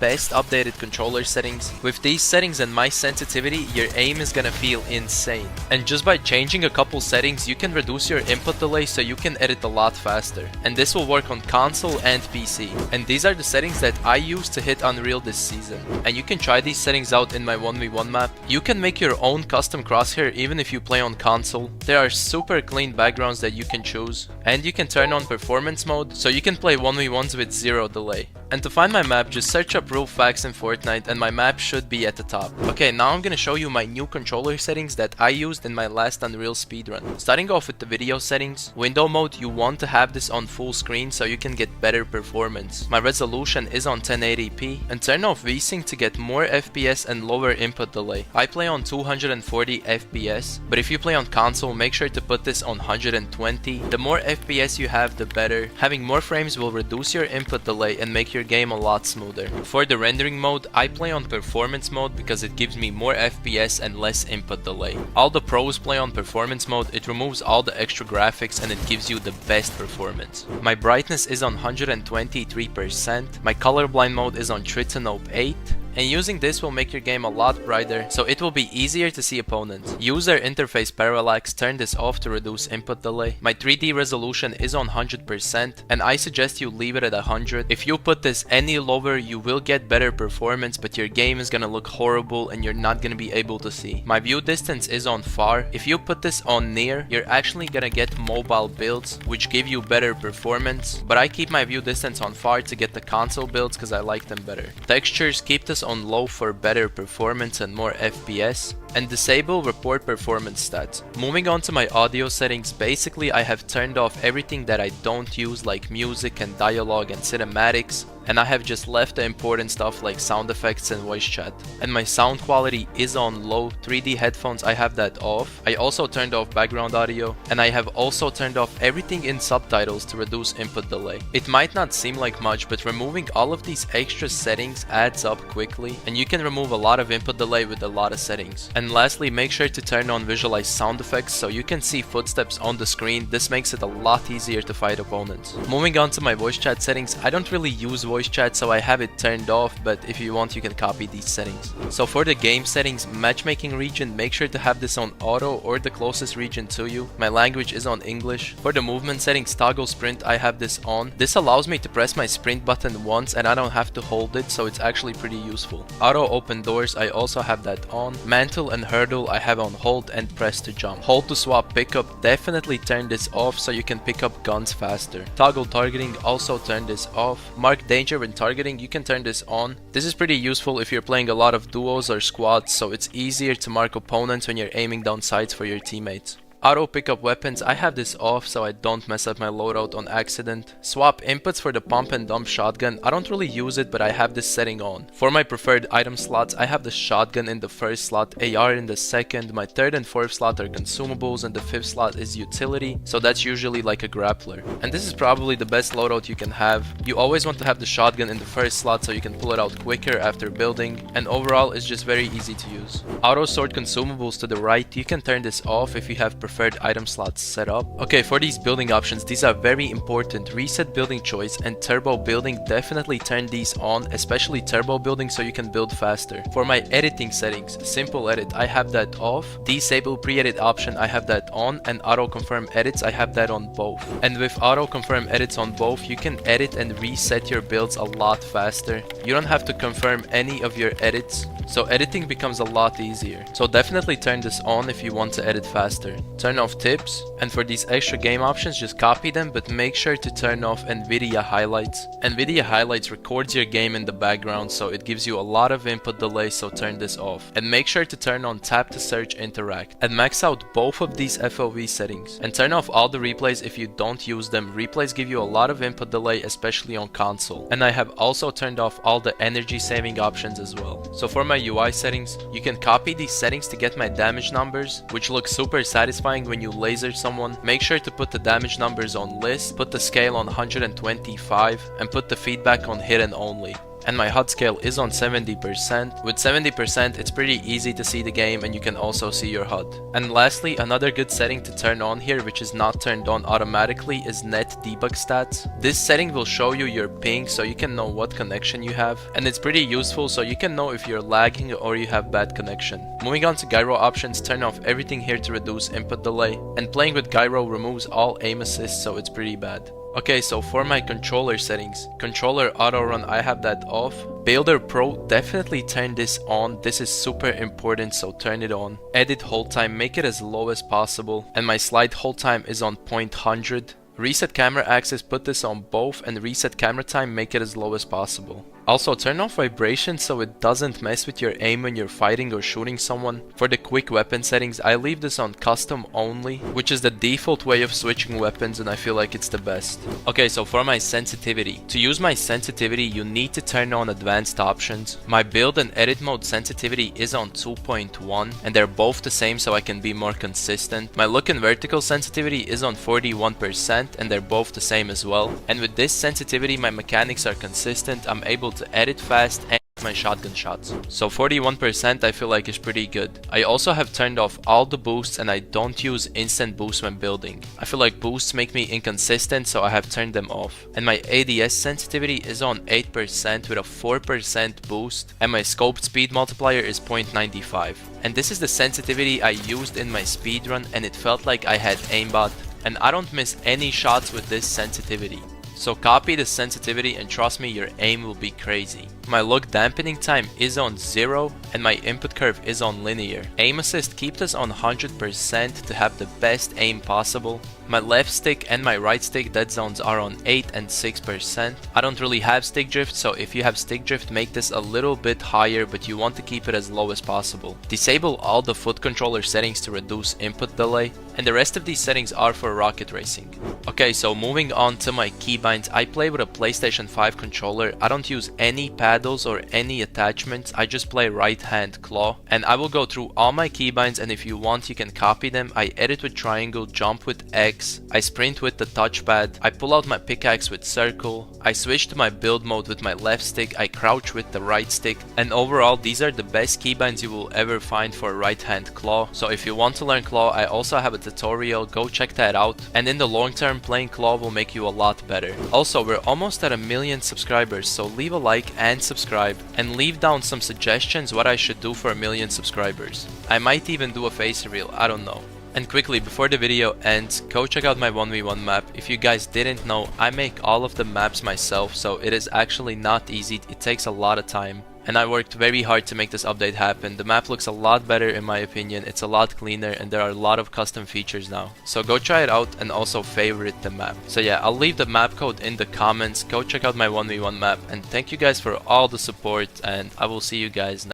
best updated controller settings. With these settings and my sensitivity, your aim is gonna feel insane. And just by changing a couple settings, you can reduce your input delay so you can edit a lot faster. And this will work on console and PC. And these are the settings that I use to hit Unreal this season. And you can try these settings out in my 1v1 map. You can make your own custom crosshair even if you play on console. There are super clean backgrounds that you can choose. And you can turn on performance mode so you can play 1v1s with zero delay. And to find my map, just search up Rule Facts in Fortnite and my map should be at the top. Okay, now I'm gonna show you my new controller settings that I used in my last Unreal speedrun. Starting off with the video settings, window mode, you want to have this on full screen so you can get better performance. My resolution is on 1080p, and turn off VSync to get more FPS and lower input delay. I play on 240 FPS, but if you play on console, make sure to put this on 120. The more FPS you have, the better. Having more frames will reduce your input delay and make your game a lot smoother. For the rendering mode, I play on performance mode because it gives me more FPS and less input delay. All the pros play on performance mode, it removes all the extra graphics and it gives you the best performance. My brightness is on 123%, my colorblind mode is on Tritanope 8. And using this will make your game a lot brighter, so it will be easier to see opponents. User interface parallax, turn this off to reduce input delay. My 3D resolution is on 100%, and I suggest you leave it at 100. If you put this any lower, you will get better performance, but your game is gonna look horrible and you're not gonna be able to see. My view distance is on far. If you put this on near, you're actually gonna get mobile builds, which give you better performance, but I keep my view distance on far to get the console builds because I like them better. Textures, keep this on low for better performance and more FPS, and disable report performance stats. Moving on to my audio settings, basically I have turned off everything that I don't use like music and dialogue and cinematics, and I have just left the important stuff like sound effects and voice chat. And my sound quality is on low. 3D headphones, I have that off. I also turned off background audio, and I have also turned off everything in subtitles to reduce input delay. It might not seem like much, but removing all of these extra settings adds up quickly, and you can remove a lot of input delay with a lot of settings. And lastly, make sure to turn on visualize sound effects so you can see footsteps on the screen. This makes it a lot easier to fight opponents. Moving on to my voice chat settings, I don't really use voice chat, so I have it turned off, but if you want, you can copy these settings. So for the game settings, matchmaking region, make sure to have this on auto or the closest region to you. My language is on English. For the movement settings, toggle sprint, I have this on. This allows me to press my sprint button once and I don't have to hold it, so it's actually pretty useful. Auto open doors, I also have that on. Mantle and hurdle, I have on hold and press to jump. Hold to swap pickup, definitely turn this off so you can pick up guns faster. Toggle targeting, also turn this off. Mark danger when targeting, you can turn this on. This is pretty useful if you're playing a lot of duos or squads, so it's easier to mark opponents when you're aiming down sights for your teammates. Auto pick up weapons, I have this off so I don't mess up my loadout on accident. Swap inputs for the pump and dump shotgun, I don't really use it, but I have this setting on. For my preferred item slots, I have the shotgun in the first slot, AR in the second, my third and fourth slot are consumables, and the fifth slot is utility, so that's usually like a grappler. And this is probably the best loadout you can have. You always want to have the shotgun in the first slot so you can pull it out quicker after building, and overall it's just very easy to use. Auto sort consumables to the right, you can turn this off if you have preferred item slots set up. Okay, for these building options, these are very important. Reset building choice and turbo building, definitely turn these on, especially turbo building so you can build faster. For my editing settings, simple edit, I have that off. Disable pre-edit option, I have that on, and auto confirm edits, I have that on both. And with auto confirm edits on both, you can edit and reset your builds a lot faster. You don't have to confirm any of your edits, so editing becomes a lot easier. So definitely turn this on if you want to edit faster. Turn off tips, and for these extra game options, just copy them, but make sure to turn off NVIDIA highlights. NVIDIA highlights records your game in the background, so it gives you a lot of input delay, so turn this off. And make sure to turn on tap to search interact, and max out both of these FOV settings. And turn off all the replays if you don't use them. Replays give you a lot of input delay, especially on console. And I have also turned off all the energy saving options as well. So for my UI settings, you can copy these settings to get my damage numbers, which look super satisfying when you laser someone. Make sure to put the damage numbers on list, put the scale on 125, and put the feedback on hidden only. and my HUD scale is on 70%. With 70%, it's pretty easy to see the game and you can also see your HUD. And lastly, another good setting to turn on here, which is not turned on automatically, is net debug stats. This setting will show you your ping so you can know what connection you have, and it's pretty useful so you can know if you're lagging or you have bad connection. Moving on to gyro options, turn off everything here to reduce input delay, and playing with gyro removes all aim assist, so it's pretty bad. Okay, so for my controller settings, controller auto run, I have that off. Builder Pro, definitely turn this on. This is super important, so turn it on. Edit hold time, make it as low as possible, and my slide hold time is on 0.100. Reset camera axis, put this on both, and reset camera time, make it as low as possible. Also, turn off vibration so it doesn't mess with your aim when you're fighting or shooting someone. For the quick weapon settings, I leave this on custom only, which is the default way of switching weapons, and I feel like it's the best. Okay, so for my sensitivity. To use my sensitivity, you need to turn on advanced options. My build and edit mode sensitivity is on 2.1, and they're both the same so I can be more consistent. My look and vertical sensitivity is on 41%, and they're both the same as well. And with this sensitivity, my mechanics are consistent. I'm able to edit fast and my shotgun shots. So 41% I feel like is pretty good. I also have turned off all the boosts, and I don't use instant boosts when building. I feel like boosts make me inconsistent, so I have turned them off. And my ADS sensitivity is on 8% with a 4% boost, and my scoped speed multiplier is 0.95. And this is the sensitivity I used in my speedrun, and it felt like I had aimbot, and I don't miss any shots with this sensitivity. So copy the sensitivity and trust me, your aim will be crazy. My look dampening time is on 0 and my input curve is on linear. Aim assist, keep this on 100% to have the best aim possible. My left stick and my right stick dead zones are on 8 and 6%. I don't really have stick drift, so if you have stick drift, make this a little bit higher, but you want to keep it as low as possible. Disable all the foot controller settings to reduce input delay, and the rest of these settings are for rocket racing. Okay, so moving on to my keybinds, I play with a PlayStation 5 controller. I don't use any paddles or any attachments, I just play right hand claw, and I will go through all my keybinds, and if you want you can copy them. I edit with triangle, jump with X, I sprint with the touchpad, I pull out my pickaxe with circle, I switch to my build mode with my left stick, I crouch with the right stick, and overall these are the best keybinds you will ever find for right hand claw. So if you want to learn claw, I also have a tutorial, go check that out, and in the long term playing claw will make you a lot better. Also, we're almost at 1 million subscribers, so leave a like and subscribe, and leave down some suggestions what I should do for 1 million subscribers. I might even do a face reveal, I don't know. And quickly, before the video ends, go check out my 1v1 map. If you guys didn't know, I make all of the maps myself, so it is actually not easy, it takes a lot of time. And I worked very hard to make this update happen. The map looks a lot better in my opinion, it's a lot cleaner, and there are a lot of custom features now. So go try it out and also favorite the map. So yeah, I'll leave the map code in the comments, go check out my 1v1 map, and thank you guys for all the support, and I will see you guys next time.